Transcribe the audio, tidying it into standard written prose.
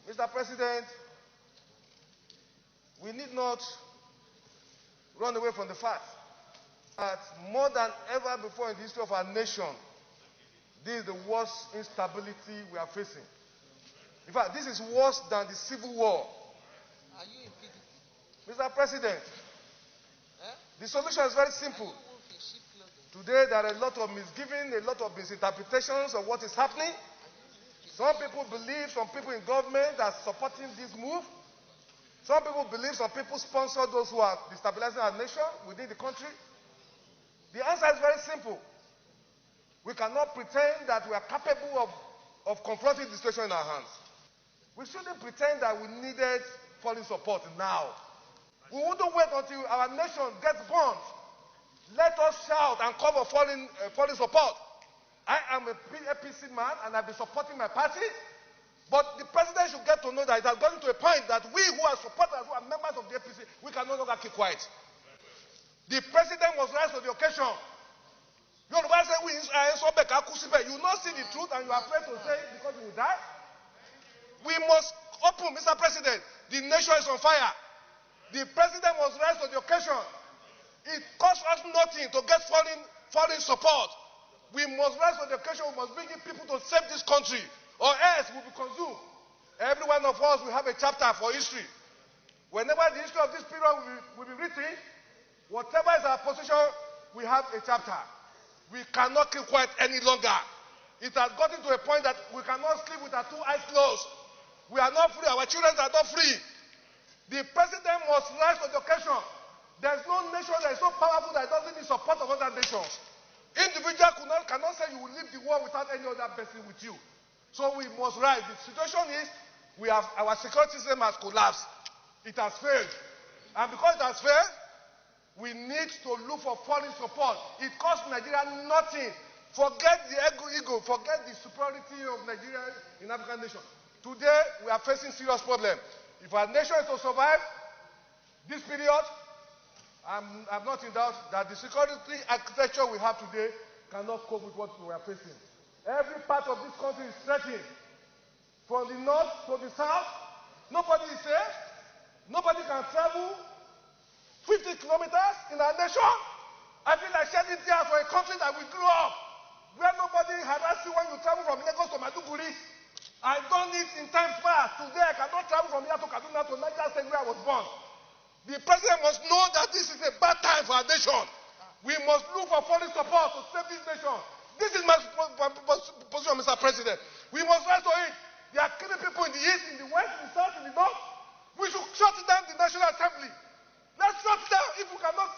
Mr. President, we need not run away from the fact that more than ever before in the history of our nation, this is the worst instability we are facing. In fact, this is worse than the Civil War. Are you in PDP? Mr. President, the solution is very simple. Today, there are a lot of misgivings, a lot of misinterpretations of what is happening. Some people believe, some people in government are supporting this move. Some people believe, some people sponsor those who are destabilizing our nation within the country. The answer is very simple. We cannot pretend that we are capable of confronting the situation in our hands. We shouldn't pretend that we needed foreign support now. We wouldn't wait until our nation gets burned. Let us shout and call for foreign support. I am a APC man and I've been supporting my party. But the president should get to know that it has gotten to a point that we who are supporters, who are members of the APC, we can no longer keep quiet. The president must rise to the occasion. You will not see the truth and you are afraid to say it because you will die. We must open, Mr. President. The nation is on fire. The president must rise to the occasion. It costs us nothing to get foreign support. We must rise to the occasion. We must bring in people to save this country, or else we'll be consumed. Every one of us will have a chapter for history. Whenever the history of this period will be written, whatever is our position, we have a chapter. We cannot keep quiet any longer. It has gotten to a point that we cannot sleep with our two eyes closed. We are not free. Our children are not free. The president must rise to the occasion. There's no nation that is so powerful that doesn't need support of other nations. Individuals cannot say you will leave the war without any other person with you. So we must rise. The situation is our security system has collapsed. It has failed. And because it has failed, we need to look for foreign support. It costs Nigeria nothing. Forget the ego, forget the superiority of Nigeria in African nation. Today, we are facing serious problems. If our nation is to survive this period, I'm not in doubt that the security architecture we have today cannot cope with what we are facing. Every part of this country is threatened. From the north to the south, nobody is safe. Nobody can travel 50 kilometers in our nation. I feel like shedding tears for a country that we grew up, where nobody harasses you when you travel from Lagos to Maiduguri. I've done it in times past. Today, I cannot travel from here to Kaduna to Niger State where I was born. The president must know that this is a bad time for our nation. We must look for foreign support to save this nation. This is my position, Mr. President. We must rise to it. They are killing people in the east, in the west, in the south, in the north. We should shut down the National Assembly. Let's shut it down. If we cannot